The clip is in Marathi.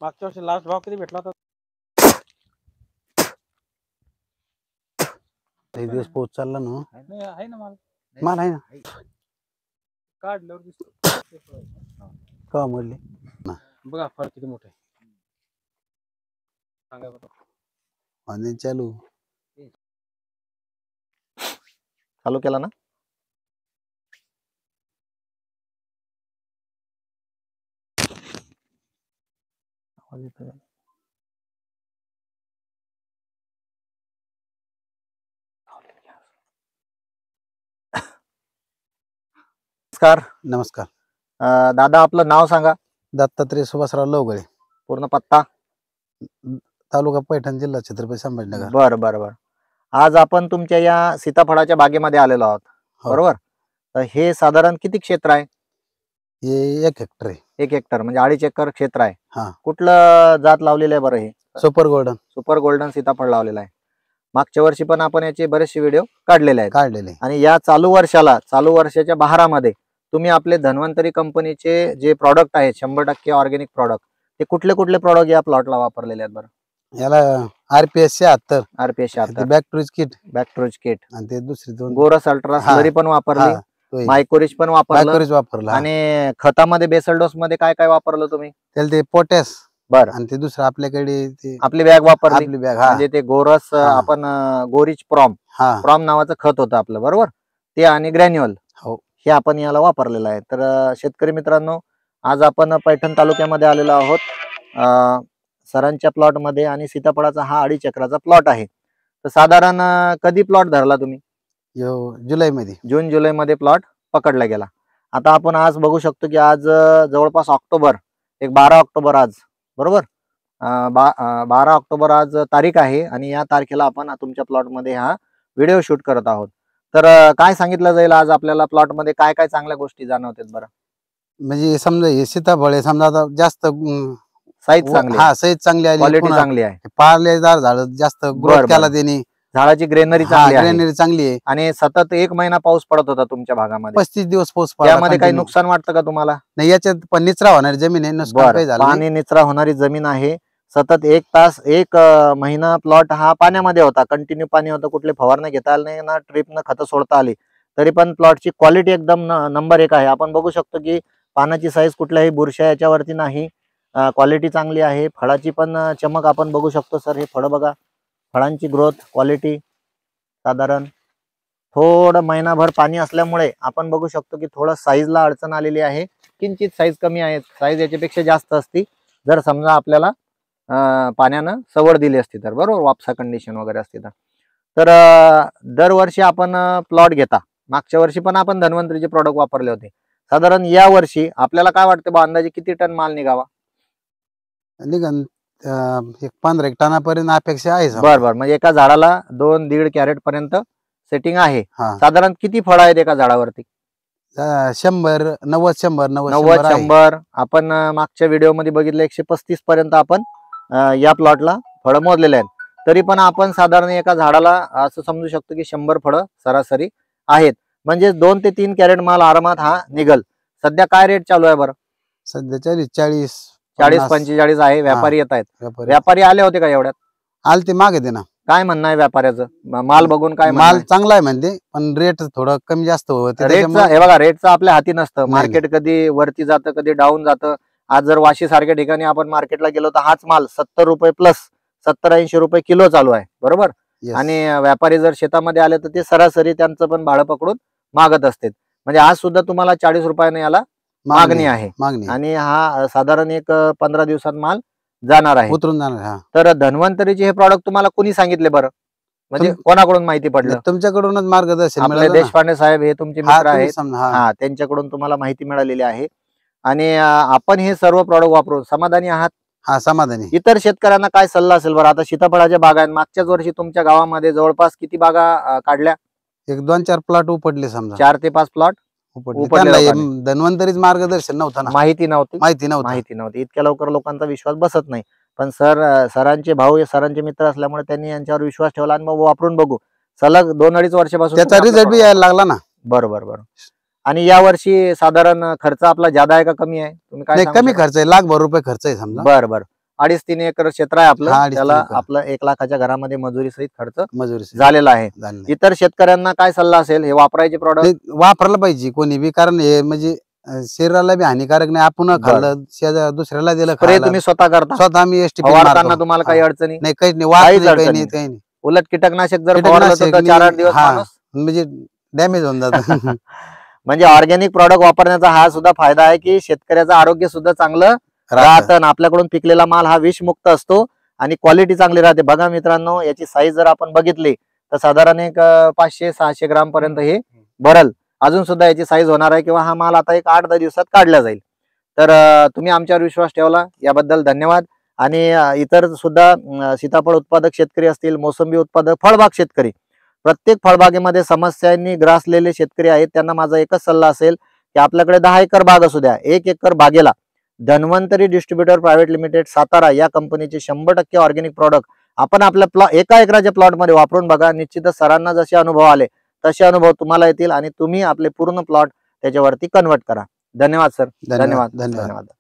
मागच्या वर्षी लास्ट भाव किती भेटला होता? एक दिवस पोहोच चालला ना. नाही आहे ना माल. माल आहे ना. काढल्यावर दिसतो का म्हणले बघा फळ किती मोठा आहे. सांगा बरं. आणि चालू चालू केला ना. नमस्कार. नमस्कार. दादा आपलं नाव सांगा. दत्तात्रय सुभाषराव लवगळे, पूर्ण पत्ता. तालुका पैठण, जिल्हा छत्रपती संभाजीनगर. बरं बरं बरं. आज आपण तुमच्या या सीताफळाच्या बागेमध्ये आलेलो आहोत. हो. बरोबर. तर हे साधारण किती क्षेत्र आहे? हे 1 हेक्टर आहे. 1 हेक्टर म्हणजे 2.5 एकर क्षेत्र आहे. हा. कुठलं जात लावलेलं आहे बरं? हे सुपर गोल्डन. सुपर गोल्डन सीताफळ लावलेलं आहे. मागच्या वर्षी पण आपण याचे बरेचसे व्हिडिओ काढलेले आहेत. आणि या चालू वर्षाच्या बहारामध्ये तुम्ही आपले धन्वंतरी कंपनीचे जे प्रॉडक्ट आहेत 100% ऑर्गॅनिक प्रॉडक्ट, ते कुठले कुठले प्रॉडक्ट या प्लॉटला वापरलेले आहेत बरं? याला RPS 76, RPS 76, बॅक्टोरिज किट आणि ते दुसरी दोन गोरस अल्ट्रा स्लरी पण वापरली, मायकोरिज पण वापरलं. आणि खतामध्ये बेसल डोस मध्ये काय काय वापरलं तुम्ही? त्याला ते पोटॅश. बरं. आणि ते दुसरं आपल्याकडे आपली बॅग वापरली. आपली बॅग म्हणजे ते गोरस आपण गोरिच प्रॉम नावाचं खत होतं आपलं, बरोबर, ते आणि ग्रॅन्युअल हे आपण याला वापरलेलं आहे. तर शेतकरी मित्रांनो, आज आपण पैठण तालुक्यामध्ये आलेलो आहोत सरांच्या प्लॉट मध्ये. आणि सीताफळाचा हा 2.5 एकराचा प्लॉट आहे. तर साधारण कधी प्लॉट धरला तुम्ही? जुलैमध्ये. जून जुलैमध्ये प्लॉट पकडला गेला. आता आपण आज बघू शकतो की आज जवळपास ऑक्टोबर, 12 ऑक्टोबर आज, बरोबर, 12 ऑक्टोबर आज तारीख आहे. आणि या तारखेला आपण तुमच्या प्लॉट मध्ये हा व्हिडिओ शूट करत आहोत. तर काय सांगितलं जाईल आज आपल्याला प्लॉट मध्ये काय काय चांगल्या गोष्टी जाणवतात बरं? म्हणजे समजा हे सीताफळ समजा आता जास्त साईज चांगली, साईज चांगली आहे, क्वालिटी चांगली आहे, पारलेदार झाड जास्त ग्रोथ केला त्यांनी, झाडाची ग्रेनरी चांगली आहे. आणि सतत 1 महिना पाऊस पडत होता तुमच्या भागामध्ये, 35 दिवस पाऊस पडला. त्यामध्ये काही नुकसान वाटतं का तुम्हाला? नाही, याच्यात पण निचरा होणारी जमीन आहे, नुकसान काही झालं नाही. पाणी निचरा होणारी जमीन आहे. सतत 1 तास 1 महिना प्लॉट हा पाण्यामध्ये होता, कंटिन्यू पाणी होतं, कुठले फवारणी घेता आले नाही ना, ट्रिपनं खतं सोडता आली, तरी पण प्लॉटची क्वालिटी एकदम नंबर 1 आहे. आपण बघू शकतो की पानाची साईज कुठल्याही बुरशा याच्यावरती नाही, क्वालिटी चांगली आहे. फळाची पण चमक आपण बघू शकतो. सर हे फळं बघा, फळांची ग्रोथ क्वालिटी साधारण थोडं महिनाभर पाणी असल्यामुळे आपण बघू शकतो की थोडं साईजला अडचण आलेली आहे, किंचित साईज कमी आहे. साईज याच्यापेक्षा जास्त असती जर समजा आपल्याला पाण्यानं सवड दिली असती तर, बरोबर, वापसा कंडिशन वगैरे असती तर. तर दरवर्षी आपण प्लॉट घेता, मागच्या वर्षी पण आपण धन्वंतरीचे प्रॉडक्ट वापरले होते. साधारण या वर्षी आपल्याला काय वाटतं बा, अंदाजे किती टन माल निघावा? निघन 15 टनापर्यंत अपेक्षा आहे. बरोबर. म्हणजे एका झाडाला 2-1.5 कॅरेट पर्यंत सेटिंग आहे. साधारण किती फळ आहेत एका झाडावरती? 100, 90, 100. आपण मागच्या व्हिडिओ मध्ये बघितलं 135 पर्यंत आपण या प्लॉटला फळं मोजलेले आहेत. तरी पण आपण साधारण एका झाडाला असं समजू शकतो की 100 फळं सरासरी आहेत. म्हणजे 2 ते 3 कॅरेट माल आरामात हा निघल. सध्या काय रेट चालू आहे बरं? सध्या 40, 45 आहे. व्यापारी येत आहेत. व्यापारी आले होते का एवढ्यात? आलते मागे दे ना. काय म्हणणं आहे व्यापाऱ्याचं? माल बघून काय? माल चांगला आहे म्हणते, पण रेट थोडं कमी जास्त होतं. हे बघा, रेटचं आपल्या हाती नसतं. मार्केट कधी वरती जातं, कधी डाऊन जातं. आज जर वाशी सारख्या ठिकाणी आपण मार्केटला गेलो तर हाच माल 70 रुपये प्लस 70-80 रुपये किलो चालू आहे, बरोबर. आणि व्यापारी जर शेतामध्ये आले तर ते सरासरी त्यांचं पण भाडं पकडून मागत असते. म्हणजे आज सुद्धा तुम्हाला 40 रुपयाने याला मागणी आहे. आणि हा साधारण एक 15 दिवसात माल जाणार आहे, उतरून जाणार. तर धन्वंतरीचे हे प्रॉडक्ट तुम्हाला कोणी सांगितले बरं? म्हणजे कोणाकडून माहिती पडलं? तुमच्याकडूनच मार्गदर्शन आपले देशपांडे साहेब हे तुमचे मित्र आहेत, त्यांच्याकडून तुम्हाला माहिती मिळालेली आहे. आणि आपण हे सर्व प्रॉडक्ट वापरून समाधानी आहात? हा, समाधानी. इतर शेतकऱ्यांना काय सल्ला असेल बरं? आता सीताफळाच्या बागा आहेत, मागच्याच वर्षी तुमच्या गावामध्ये जवळपास किती बागा काढल्या? 1-2-4 प्लॉट उपटले, समजा 4 ते 5 प्लॉट उपटले. धन्वंतरीच मार्गदर्शन नव्हतं ना, माहिती नव्हती. इतक्या लवकर लोकांचा विश्वास बसत नाही. पण सरांचे भाऊ, सरांचे मित्र असल्यामुळे त्यांनी यांच्यावर विश्वास ठेवला आणि मग वापरून बघू सलग 2-2.5 वर्षापासून त्याचा रिझल्ट बी यायला लागला ना. बरोबर. आणि या वर्षी साधारण खर्च आपला जादा आहे का कमी आहे? तुम्ही काय? कमी खर्च आहे, 1,00,000 रुपये खर्च आहे समजा. बरं. 2.5-3 एकर क्षेत्र आहे हा, आपलं, 2.5-3 त्याला एकर. आपलं 1 लाखाच्या घरामध्ये मजुरी सहित खर्च मजुरी झालेला आहे. झाली नाही. इतर शेतकऱ्यांना काय सल्ला असेल हे वापरायचे प्रॉडक्ट? ते वापरायला पाहिजे कोणी बी, कारण हे म्हणजे शरीराला बी हानिकारक नाही. आपण खाल्लं दुसऱ्याला दिलं स्प्रे खायला. तुम्ही स्वतः करता? स्वतः आम्ही एसटी फवारताना तुम्हाला काही अडचणी? नाही, काहीच नाही, वास काहीच नाही, काही अडचण नाही, नाही. काही नाही. उलट कीटकनाशक जर कीटकनाशक फवारलं तर 4-8 दिवस हा. माणूस म्हणजे डॅमेज होऊन जात. म्हणजे ऑर्गॅनिक प्रॉडक्ट वापरण्याचा हा सुद्धा फायदा आहे की शेतकऱ्याचं आरोग्य सुद्धा चांगलं राहतं आणि आपल्याकडून पिकलेला माल हा विषमुक्त असतो आणि क्वालिटी चांगली राहते. बघा मित्रांनो, याची साईज जर आपण बघितली तर साधारण एक 500-600 ग्राम पर्यंत हे भरल. अजून सुद्धा याची साईज होणार आहे किंवा हा माल आता एक 8-10 दिवसात काढला जाईल. तर तुम्ही आमच्यावर विश्वास ठेवला याबद्दल धन्यवाद. आणि इतर सुद्धा सीताफळ उत्पादक शेतकरी असतील, मोसंबी उत्पादक, फळबाग शेतकरी, प्रत्येक फळबागेमध्ये समस्यांनी ग्रासलेले शेतकरी आहेत, त्यांना माझा एकच सल्ला असेल की आपल्याकडे 10 एकर बाग असू द्या, 1 एकर बागेला Dhanvantari distributor private limited Satara या कंपनीचे 100% ऑर्गॅनिक प्रॉडक्ट आपण आपल्या 1 एकराच्या प्लॉटमध्ये वापरून बघा. निश्चितच सरांना जसे अनुभव आले तसे अनुभव तुम्हाला येतील आणि तुम्ही आपले पूर्ण प्लॉट त्याच्यावरती कन्वर्ट करा. धन्यवाद सर. धन्यवाद. धन्यवाद.